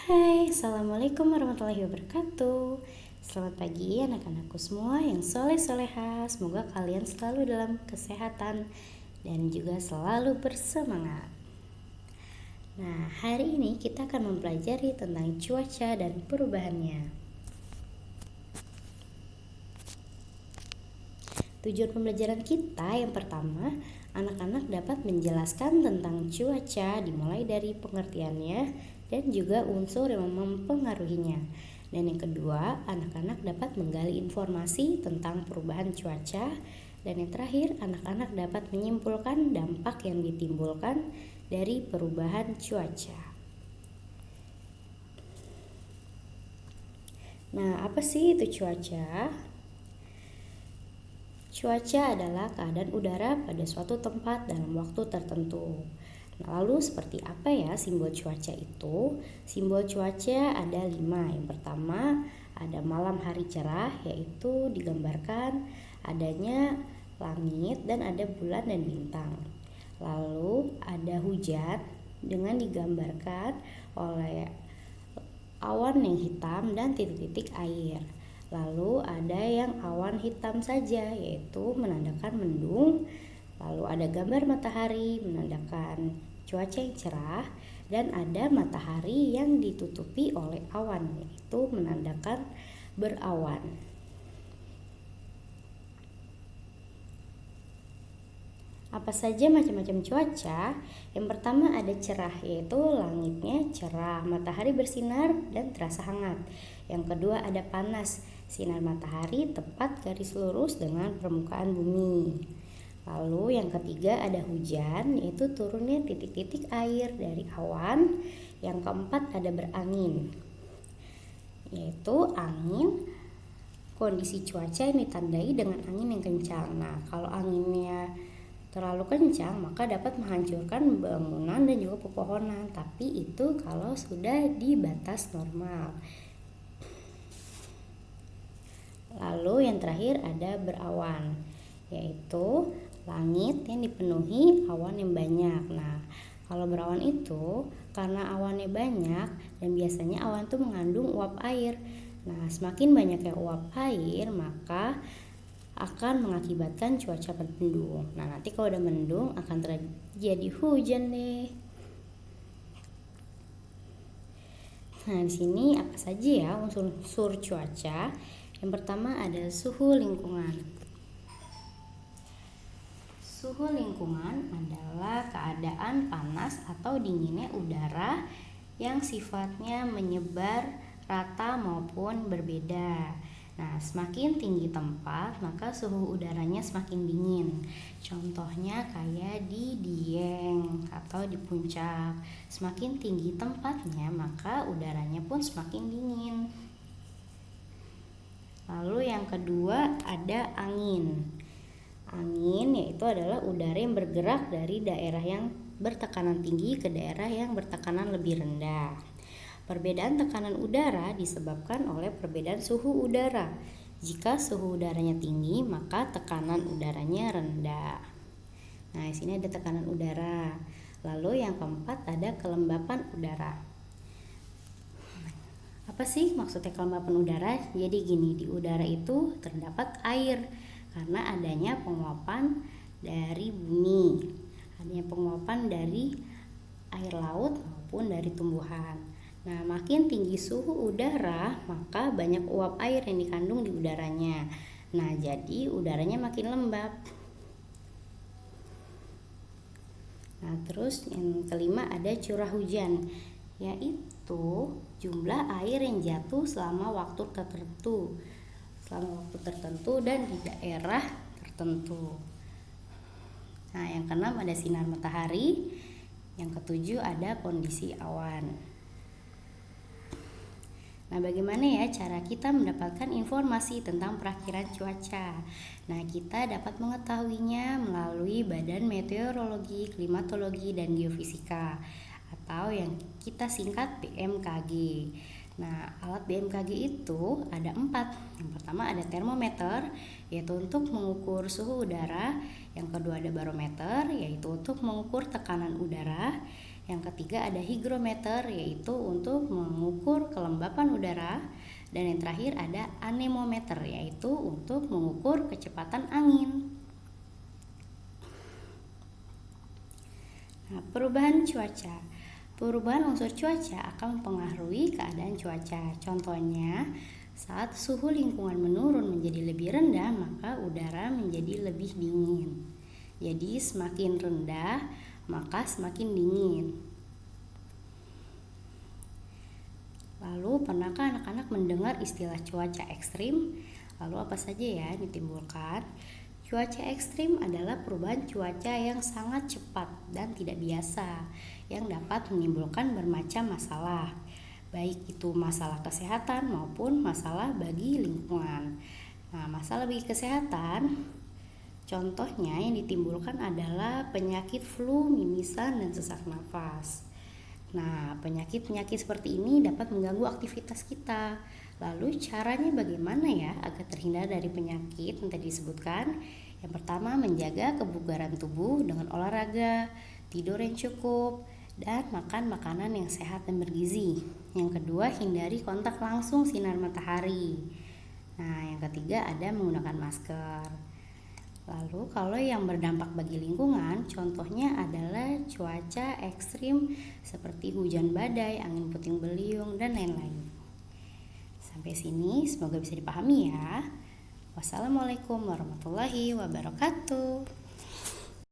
Hai, Assalamualaikum warahmatullahi wabarakatuh. Selamat pagi anak-anakku semua yang soleh-soleha. Semoga kalian selalu dalam kesehatan dan juga selalu bersemangat. Nah, hari ini kita akan mempelajari tentang cuaca dan perubahannya. Tujuan pembelajaran kita yang pertama, anak-anak dapat menjelaskan tentang cuaca dimulai dari pengertiannya dan juga unsur yang mempengaruhinya. Dan yang kedua, anak-anak dapat menggali informasi tentang perubahan cuaca. Dan yang terakhir, anak-anak dapat menyimpulkan dampak yang ditimbulkan dari perubahan cuaca. Nah, apa sih itu cuaca? Cuaca adalah keadaan udara pada suatu tempat dalam waktu tertentu. Nah, lalu seperti apa ya simbol cuaca itu? Simbol cuaca ada 5. Yang pertama ada malam hari cerah, yaitu digambarkan adanya langit dan ada bulan dan bintang. Lalu ada hujan dengan digambarkan oleh awan yang hitam dan titik-titik air. Lalu ada yang awan hitam saja, yaitu menandakan mendung. Lalu ada gambar matahari menandakan cuaca yang cerah, dan ada matahari yang ditutupi oleh awan, yaitu menandakan berawan. Apa saja macam-macam cuaca? Yang pertama ada cerah, yaitu langitnya cerah, matahari bersinar dan terasa hangat. Yang kedua ada panas, sinar matahari tepat garis lurus dengan permukaan bumi. Lalu yang ketiga ada hujan, yaitu turunnya titik-titik air dari awan. Yang keempat ada berangin, yaitu angin, kondisi cuaca yang ditandai dengan angin yang kencang. Nah, kalau anginnya terlalu kencang maka dapat menghancurkan bangunan dan juga pepohonan, tapi itu kalau sudah di batas normal. Lalu yang terakhir ada berawan, yaitu langit yang dipenuhi awan yang banyak. Nah, kalau berawan itu karena awannya banyak dan biasanya awan itu mengandung uap air. Nah, semakin banyaknya uap air maka akan mengakibatkan cuaca mendung. Nah, nanti kalau udah mendung akan terjadi hujan deh. Nah, di sini apa saja ya unsur cuaca? Yang pertama ada suhu lingkungan. Suhu lingkungan adalah keadaan panas atau dinginnya udara yang sifatnya menyebar rata maupun berbeda. Nah, semakin tinggi tempat, maka suhu udaranya semakin dingin. Contohnya kayak di Dieng atau di puncak. Semakin tinggi tempatnya, maka udaranya pun semakin dingin. Lalu yang kedua ada angin. Angin yaitu adalah udara yang bergerak dari daerah yang bertekanan tinggi ke daerah yang bertekanan lebih rendah. Perbedaan tekanan udara disebabkan oleh perbedaan suhu udara. Jika suhu udaranya tinggi, maka tekanan udaranya rendah. Nah, di sini ada tekanan udara. Lalu yang keempat ada kelembapan udara. Apa sih maksudnya kelembapan udara? Jadi gini, di udara itu terdapat air karena adanya penguapan dari bumi, adanya penguapan dari air laut maupun dari tumbuhan. Nah, makin tinggi suhu udara, maka banyak uap air yang dikandung di udaranya. Nah, jadi udaranya makin lembab. Nah, terus yang kelima ada curah hujan, yaitu jumlah air yang jatuh selama waktu tertentu dan di daerah tertentu. Nah, yang keenam ada sinar matahari. Yang ketujuh ada kondisi awan. Nah, bagaimana ya cara kita mendapatkan informasi tentang perakiraan cuaca? Nah, kita dapat mengetahuinya melalui Badan Meteorologi, Klimatologi, dan Geofisika atau yang kita singkat BMKG. Nah, alat BMKG itu ada 4. Yang pertama ada termometer, yaitu untuk mengukur suhu udara. Yang kedua ada barometer, yaitu untuk mengukur tekanan udara. Yang ketiga ada hygrometer, yaitu untuk mengukur kelembapan udara. Dan yang terakhir ada anemometer, yaitu untuk mengukur kecepatan angin. Nah, perubahan cuaca. Perubahan unsur cuaca akan mempengaruhi keadaan cuaca. Contohnya, saat suhu lingkungan menurun menjadi lebih rendah, maka udara menjadi lebih dingin. Jadi, semakin rendah, maka semakin dingin. Lalu, pernahkah anak-anak mendengar istilah cuaca ekstrim? Lalu apa saja ya yang ditimbulkan? Cuaca ekstrim adalah perubahan cuaca yang sangat cepat dan tidak biasa yang dapat menimbulkan bermacam masalah, baik itu masalah kesehatan maupun masalah bagi lingkungan. Nah, masalah bagi kesehatan, contohnya yang ditimbulkan adalah penyakit flu, mimisan, dan sesak nafas. Nah, penyakit-penyakit seperti ini dapat mengganggu aktivitas kita. Lalu caranya bagaimana ya agar terhindar dari penyakit yang tadi disebutkan? Yang pertama, menjaga kebugaran tubuh dengan olahraga, tidur yang cukup, dan makan makanan yang sehat dan bergizi. Yang kedua, hindari kontak langsung sinar matahari. Nah, yang ketiga ada menggunakan masker. Lalu kalau yang berdampak bagi lingkungan, contohnya adalah cuaca ekstrim seperti hujan badai, angin puting beliung, dan lain-lain. Sampai sini semoga bisa dipahami ya. Wassalamualaikum warahmatullahi wabarakatuh.